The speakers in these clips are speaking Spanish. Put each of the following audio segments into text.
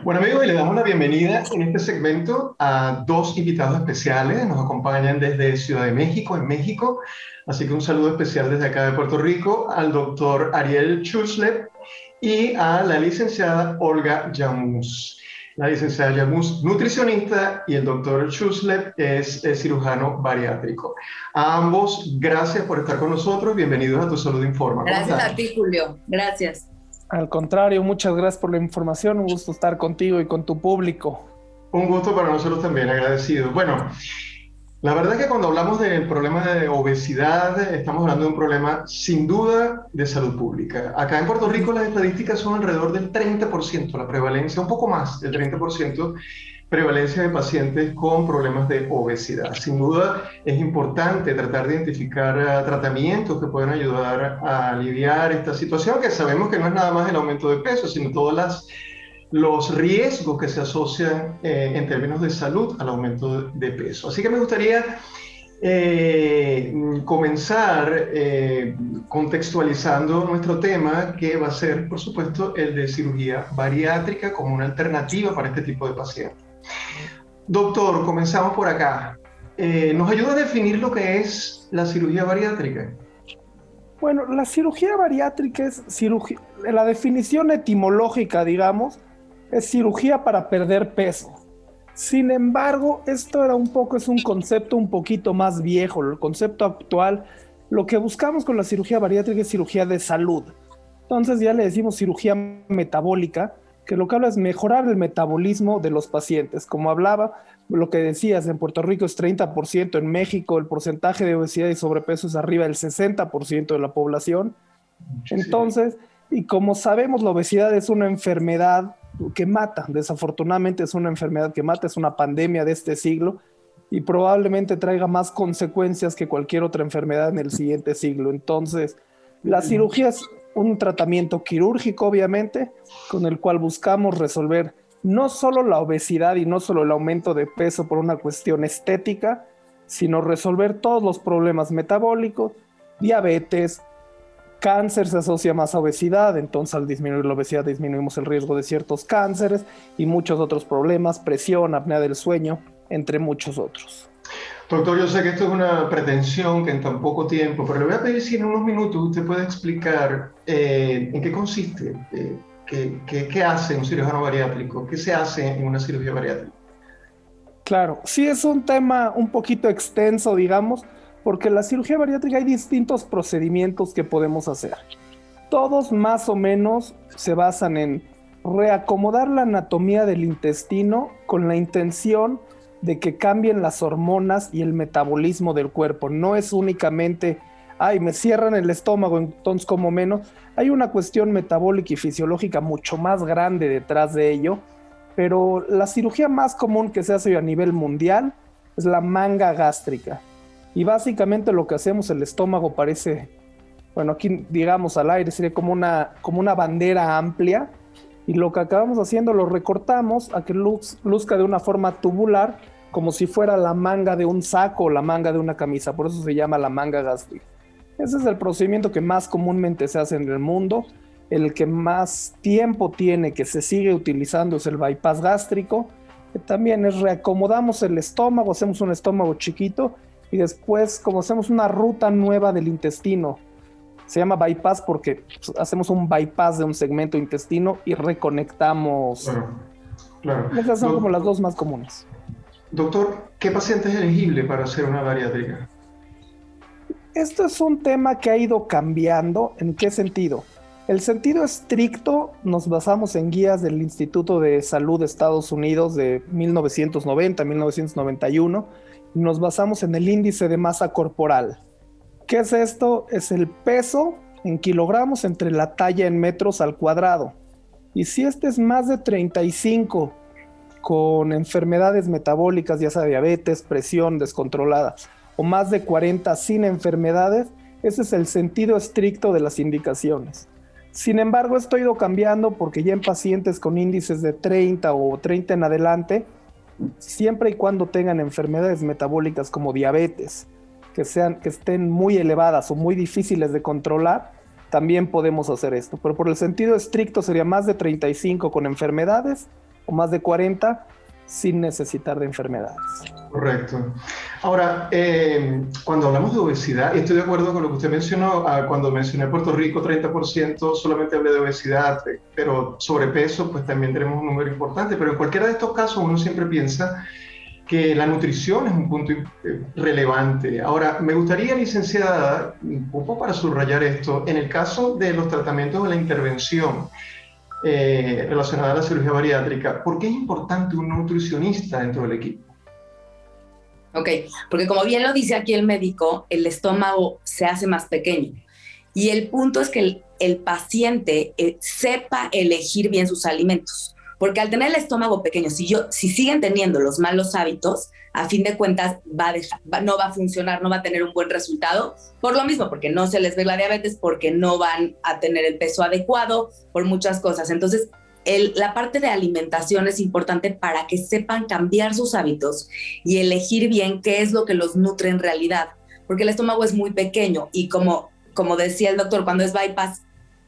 Bueno amigos, y le damos la bienvenida en este segmento a dos invitados especiales. Nos acompañan desde Ciudad de México, en México. Así que un saludo especial desde acá de Puerto Rico al doctor Ariel Chuslev y a la licenciada Olga Llamus. La licenciada Llamus, nutricionista, y el doctor Chuslev es cirujano bariátrico. A ambos, gracias por estar con nosotros. Bienvenidos a Tu Salud Informa. ¿Cómo Gracias están? a ti, Julio. Gracias. Al contrario, muchas gracias por la información. Un gusto estar contigo y con tu público. Un gusto para nosotros también, agradecido. Bueno, la verdad es que cuando hablamos del problema de obesidad, estamos hablando de un problema sin duda de salud pública. Acá en Puerto Rico las estadísticas son alrededor del 30%, la prevalencia, un poco más del 30%, prevalencia de pacientes con problemas de obesidad. Sin duda es importante tratar de identificar tratamientos que puedan ayudar a aliviar esta situación, que sabemos que no es nada más el aumento de peso, sino todas los riesgos que se asocian en términos de salud al aumento de peso. Así que me gustaría comenzar contextualizando nuestro tema, que va a ser, por supuesto, el de cirugía bariátrica como una alternativa para este tipo de pacientes. Doctor, comenzamos por acá. ¿Nos ayuda a definir lo que es la cirugía bariátrica? Bueno, la cirugía bariátrica es cirugía, la definición etimológica, digamos, es cirugía para perder peso. Sin embargo, esto es un concepto un poquito más viejo. El concepto actual, lo que buscamos con la cirugía bariátrica es cirugía de salud. Entonces ya le decimos cirugía metabólica, que lo que habla es mejorar el metabolismo de los pacientes. Como hablaba, lo que decías, en Puerto Rico es 30%, en México el porcentaje de obesidad y sobrepeso es arriba del 60% de la población. Entonces, y como sabemos, la obesidad es una enfermedad que mata, desafortunadamente es una enfermedad que mata, es una pandemia de este siglo y probablemente traiga más consecuencias que cualquier otra enfermedad en el siguiente siglo. Entonces, la cirugía es un tratamiento quirúrgico, obviamente, con el cual buscamos resolver no solo la obesidad y no solo el aumento de peso por una cuestión estética, sino resolver todos los problemas metabólicos, diabetes, cáncer se asocia más a obesidad, entonces al disminuir la obesidad disminuimos el riesgo de ciertos cánceres y muchos otros problemas, presión, apnea del sueño, entre muchos otros. Doctor, yo sé que esto es una pretensión que en tan poco tiempo, pero le voy a pedir si en unos minutos usted puede explicar en qué consiste, qué hace un cirujano bariátrico, qué se hace en una cirugía bariátrica. Claro, sí es un tema un poquito extenso, digamos, porque en la cirugía bariátrica hay distintos procedimientos que podemos hacer. Todos más o menos se basan en reacomodar la anatomía del intestino con la intención de que cambien las hormonas y el metabolismo del cuerpo. No es únicamente, ay, me cierran el estómago, entonces como menos. Hay una cuestión metabólica y fisiológica mucho más grande detrás de ello, pero la cirugía más común que se hace a nivel mundial es la manga gástrica. Y básicamente lo que hacemos, el estómago parece, bueno, aquí digamos al aire, sería como una bandera amplia, y lo que acabamos haciendo lo recortamos a que luzca de una forma tubular, como si fuera la manga de un saco o la manga de una camisa, por eso se llama la manga gástrica. Ese es el procedimiento que más comúnmente se hace en el mundo. El que más tiempo tiene, que se sigue utilizando, es el bypass gástrico, que también es reacomodamos el estómago, hacemos un estómago chiquito, y después, como hacemos una ruta nueva del intestino, se llama bypass porque hacemos un bypass de un segmento intestino y reconectamos. Claro, claro. Esas son como las dos más comunes. Doctor, ¿qué paciente es elegible para hacer una bariátrica? Esto es un tema que ha ido cambiando. ¿En qué sentido? El sentido estricto nos basamos en guías del Instituto de Salud de Estados Unidos de 1990, 1991, y nos basamos en el índice de masa corporal. ¿Qué es esto? Es el peso en kilogramos entre la talla en metros al cuadrado. Y si este es más de 35 con enfermedades metabólicas, ya sea diabetes, presión descontrolada, o más de 40 sin enfermedades, ese es el sentido estricto de las indicaciones. Sin embargo, esto ha ido cambiando porque ya en pacientes con índices de 30 o 30 en adelante, siempre y cuando tengan enfermedades metabólicas como diabetes, que estén muy elevadas o muy difíciles de controlar, también podemos hacer esto. Pero por el sentido estricto sería más de 35 con enfermades o más de 40 sin necesitar de enfermedades. Correcto. Ahora, cuando hablamos de obesidad, y estoy de acuerdo con lo que usted mencionó, cuando mencioné Puerto Rico, 30%, solamente hablé de obesidad, pero sobrepeso, pues también tenemos un número importante, pero en cualquiera de estos casos uno siempre piensa que la nutrición es un punto relevante. Ahora, me gustaría, licenciada, un poco para subrayar esto, en el caso de los tratamientos de la intervención relacionada a la cirugía bariátrica, ¿por qué es importante un nutricionista dentro del equipo? Ok, porque como bien lo dice aquí el médico, el estómago se hace más pequeño. Y el punto es que el paciente sepa elegir bien sus alimentos. Porque al tener el estómago pequeño, si siguen teniendo los malos hábitos, a fin de cuentas no va a funcionar, no va a tener un buen resultado. Por lo mismo, porque no se les ve la diabetes, porque no van a tener el peso adecuado, por muchas cosas. Entonces, la parte de alimentación es importante para que sepan cambiar sus hábitos y elegir bien qué es lo que los nutre en realidad. Porque el estómago es muy pequeño y como decía el doctor, cuando es bypass,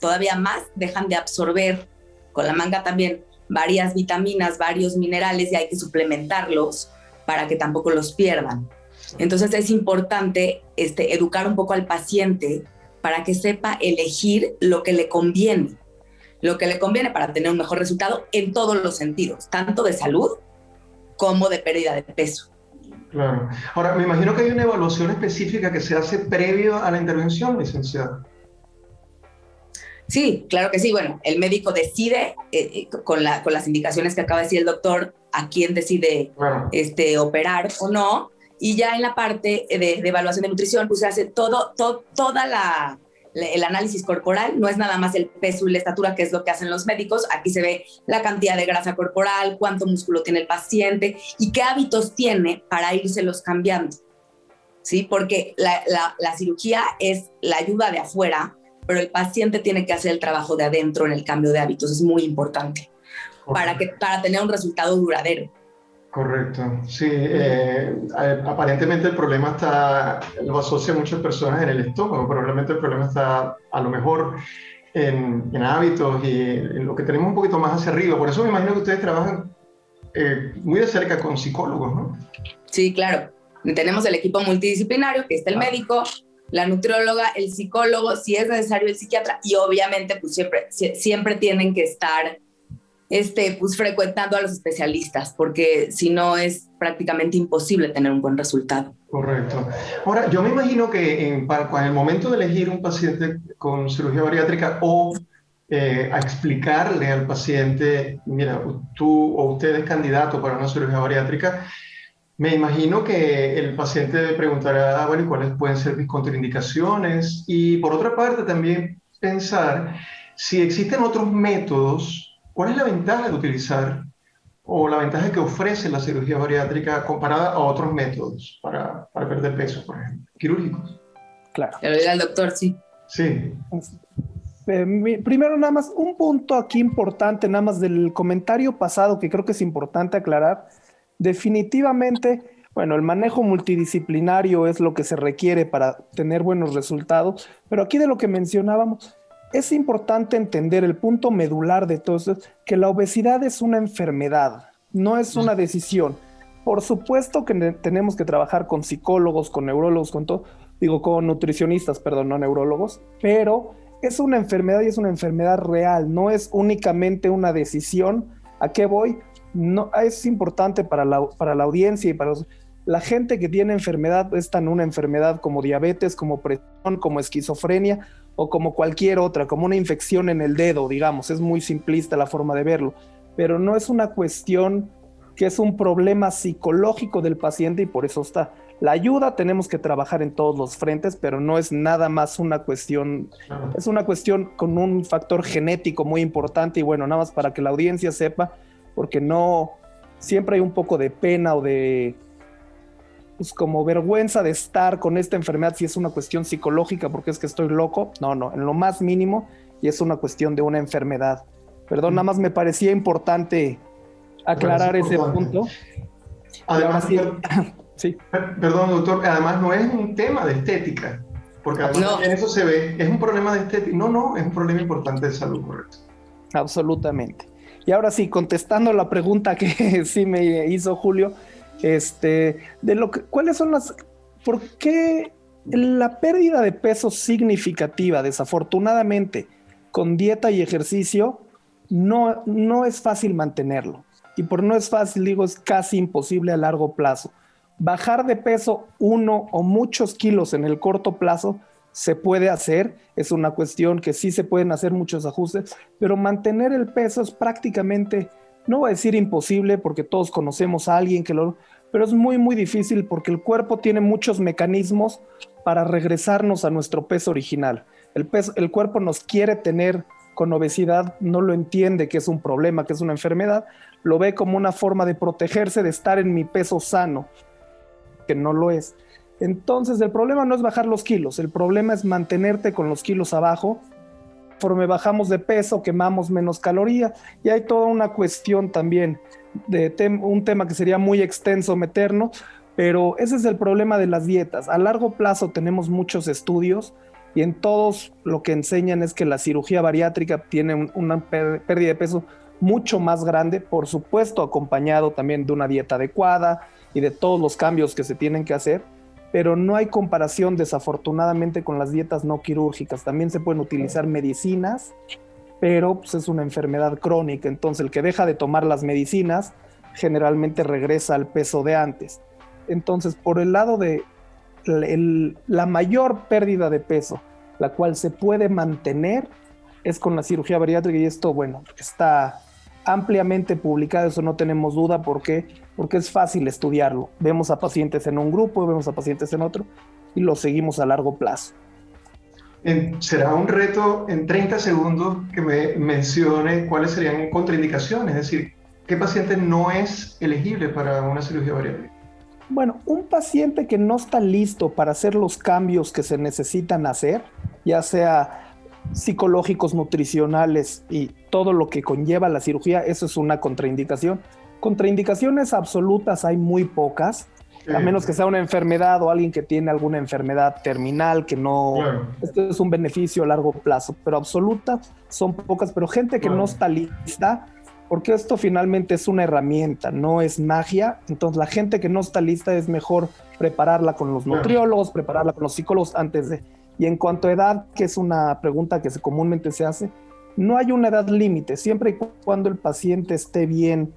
todavía más dejan de absorber con la manga también varias vitaminas, varios minerales y hay que suplementarlos para que tampoco los pierdan. Entonces es importante educar un poco al paciente para que sepa elegir lo que le conviene para tener un mejor resultado en todos los sentidos, tanto de salud como de pérdida de peso. Claro. Ahora, me imagino que hay una evaluación específica que se hace previo a la intervención, licenciada. Sí, claro que sí. Bueno, el médico decide con las indicaciones que acaba de decir el doctor a quién decide operar o no. Y ya en la parte de evaluación de nutrición, pues se hace toda el análisis corporal. No es nada más el peso y la estatura, que es lo que hacen los médicos. Aquí se ve la cantidad de grasa corporal, cuánto músculo tiene el paciente y qué hábitos tiene para írselos cambiando. ¿Sí? Porque la cirugía es la ayuda de afuera, pero el paciente tiene que hacer el trabajo de adentro en el cambio de hábitos. Es muy importante para tener un resultado duradero. Correcto, sí. Aparentemente el problema lo asocia a muchas personas en el estómago, pero realmente el problema está a lo mejor en hábitos y en lo que tenemos un poquito más hacia arriba. Por eso me imagino que ustedes trabajan muy de cerca con psicólogos, ¿no? Sí, claro. Tenemos el equipo multidisciplinario, que está el médico, la nutrióloga, el psicólogo, si es necesario el psiquiatra, y obviamente pues siempre tienen que estar pues frecuentando a los especialistas, porque si no es prácticamente imposible tener un buen resultado. Correcto. Ahora, yo me imagino que en el momento de elegir un paciente con cirugía bariátrica o a explicarle al paciente, mira, tú o usted es candidato para una cirugía bariátrica, me imagino que el paciente preguntará, bueno, ¿y cuáles pueden ser mis contraindicaciones? Y por otra parte también pensar si existen otros métodos, ¿cuál es la ventaja de utilizar o la ventaja que ofrece la cirugía bariátrica comparada a otros métodos para perder peso, por ejemplo, quirúrgicos? Claro. Lo dirá el doctor, sí. Sí. Primero, nada más, un punto aquí importante, nada más del comentario pasado que creo que es importante aclarar. Definitivamente, bueno, el manejo multidisciplinario es lo que se requiere para tener buenos resultados, pero aquí de lo que mencionábamos, es importante entender el punto medular de todo esto, que la obesidad es una enfermedad, no es una decisión. Por supuesto que tenemos que trabajar con psicólogos, con neurólogos, con nutricionistas, perdón, no neurólogos, pero es una enfermedad y es una enfermedad real, no es únicamente una decisión. ¿A qué voy? No, es importante para la audiencia y para la gente que tiene enfermedad, es tan una enfermedad como diabetes, como presión, como esquizofrenia o como cualquier otra, como una infección en el dedo, digamos. Es muy simplista la forma de verlo, pero no es una cuestión que es un problema psicológico del paciente y por eso está. La ayuda tenemos que trabajar en todos los frentes, pero no es nada más una cuestión, es una cuestión con un factor genético muy importante y bueno, nada más para que la audiencia sepa, porque no, siempre hay un poco de pena o de, pues como vergüenza de estar con esta enfermedad si es una cuestión psicológica porque es que estoy loco. No, en lo más mínimo y es una cuestión de una enfermedad. Perdón, nada más me parecía importante aclarar ese punto. Además, sí. Perdón, doctor, además no es un tema de estética, porque además en eso se ve, es un problema de estética. No, es un problema importante de salud, correcto. Absolutamente. Y ahora sí, contestando la pregunta que sí me hizo Julio, ¿cuáles son por qué la pérdida de peso significativa, desafortunadamente, con dieta y ejercicio, no es fácil mantenerlo? Y por no es fácil, digo, es casi imposible a largo plazo. Bajar de peso 1 o muchos kilos en el corto plazo se puede hacer, es una cuestión que sí se pueden hacer muchos ajustes, pero mantener el peso es prácticamente, no voy a decir imposible, porque todos conocemos a alguien pero es muy, muy difícil porque el cuerpo tiene muchos mecanismos para regresarnos a nuestro peso original. El cuerpo nos quiere tener con obesidad, no lo entiende que es un problema, que es una enfermedad, lo ve como una forma de protegerse, de estar en mi peso sano, que no lo es. Entonces el problema no es bajar los kilos, el problema es mantenerte con los kilos abajo. Conforme bajamos de peso, quemamos menos calorías, y hay toda una cuestión también un tema que sería muy extenso meternos, pero ese es el problema de las dietas. A largo plazo tenemos muchos estudios y en todos lo que enseñan es que la cirugía bariátrica tiene una pérdida de peso mucho más grande, por supuesto acompañado también de una dieta adecuada y de todos los cambios que se tienen que hacer, pero no hay comparación desafortunadamente con las dietas no quirúrgicas. También se pueden utilizar medicinas, pero pues, es una enfermedad crónica, entonces el que deja de tomar las medicinas generalmente regresa al peso de antes. Entonces, por el lado de la mayor pérdida de peso, la cual se puede mantener, es con la cirugía bariátrica, y esto, bueno, está ampliamente publicado, eso no tenemos duda. ¿Por qué? Porque es fácil estudiarlo. Vemos a pacientes en un grupo, vemos a pacientes en otro, y lo seguimos a largo plazo. Será un reto en 30 segundos que me mencione cuáles serían contraindicaciones, es decir, ¿qué paciente no es elegible para una cirugía bariátrica? Bueno, un paciente que no está listo para hacer los cambios que se necesitan hacer, ya sea psicológicos, nutricionales y todo lo que conlleva la cirugía, eso es una contraindicación. Contraindicaciones absolutas hay muy pocas, a menos que sea una enfermedad o alguien que tiene alguna enfermedad terminal que no... Claro. Esto es un beneficio a largo plazo, pero absolutas son pocas, pero gente que no está lista, porque esto finalmente es una herramienta, no es magia. Entonces la gente que no está lista es mejor prepararla con los nutriólogos, prepararla con los psicólogos antes de... Y en cuanto a edad, que es una pregunta que comúnmente se hace, no hay una edad límite, siempre y cuando el paciente esté bien,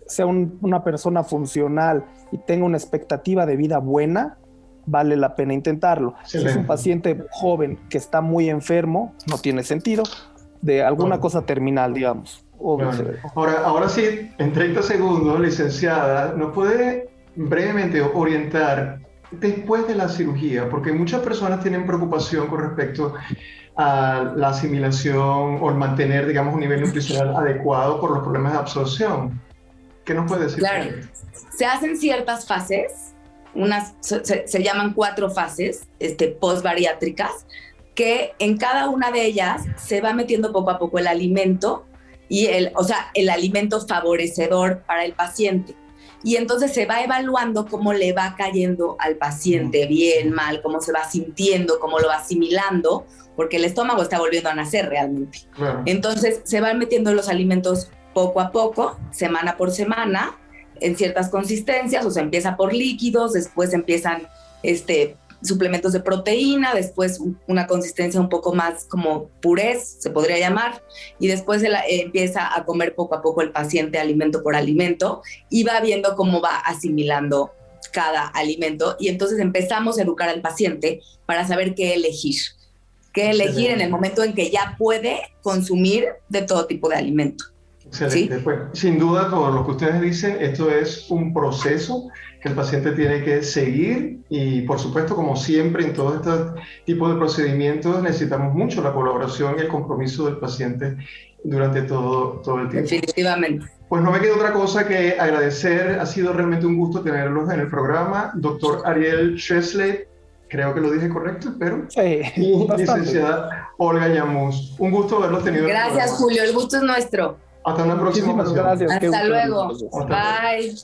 sea una persona funcional y tenga una expectativa de vida buena, vale la pena intentarlo. Excelente. Si es un paciente joven que está muy enfermo, no tiene sentido, de alguna cosa terminal, digamos. Ahora sí, en 30 segundos, licenciada, ¿nos puede brevemente orientar después de la cirugía? Porque muchas personas tienen preocupación con respecto a la asimilación o el mantener, digamos, un nivel nutricional adecuado por los problemas de absorción. ¿Qué nos puede decir? Claro, se hacen ciertas fases, se llaman 4 fases post-bariátricas, que en cada una de ellas se va metiendo poco a poco el alimento, el alimento favorecedor para el paciente. Y entonces se va evaluando cómo le va cayendo al paciente, bien, mal, cómo se va sintiendo, cómo lo va asimilando, porque el estómago está volviendo a nacer realmente. Claro. Entonces se van metiendo los alimentos poco a poco, semana por semana, en ciertas consistencias, o sea, empieza por líquidos, después empiezan suplementos de proteína, después una consistencia un poco más como purés, se podría llamar, y después empieza a comer poco a poco el paciente alimento por alimento y va viendo cómo va asimilando cada alimento, y entonces empezamos a educar al paciente para saber qué elegir en el momento en que ya puede consumir de todo tipo de alimento. Excelente. ¿Sí? Pues, sin duda, por lo que ustedes dicen, esto es un proceso que el paciente tiene que seguir, y por supuesto, como siempre en todo este tipo de procedimientos, necesitamos mucho la colaboración y el compromiso del paciente durante todo el tiempo. Definitivamente. Pues no me queda otra cosa que agradecer. Ha sido realmente un gusto tenerlos en el programa. Doctor Ariel Shesley, creo que lo dije correcto, espero. Sí. Y licenciada Olga Yamuz. Un gusto haberlos tenido. Gracias, Julio. El gusto es nuestro. Hasta una próxima ocasión. Gracias. Hasta luego. Bye.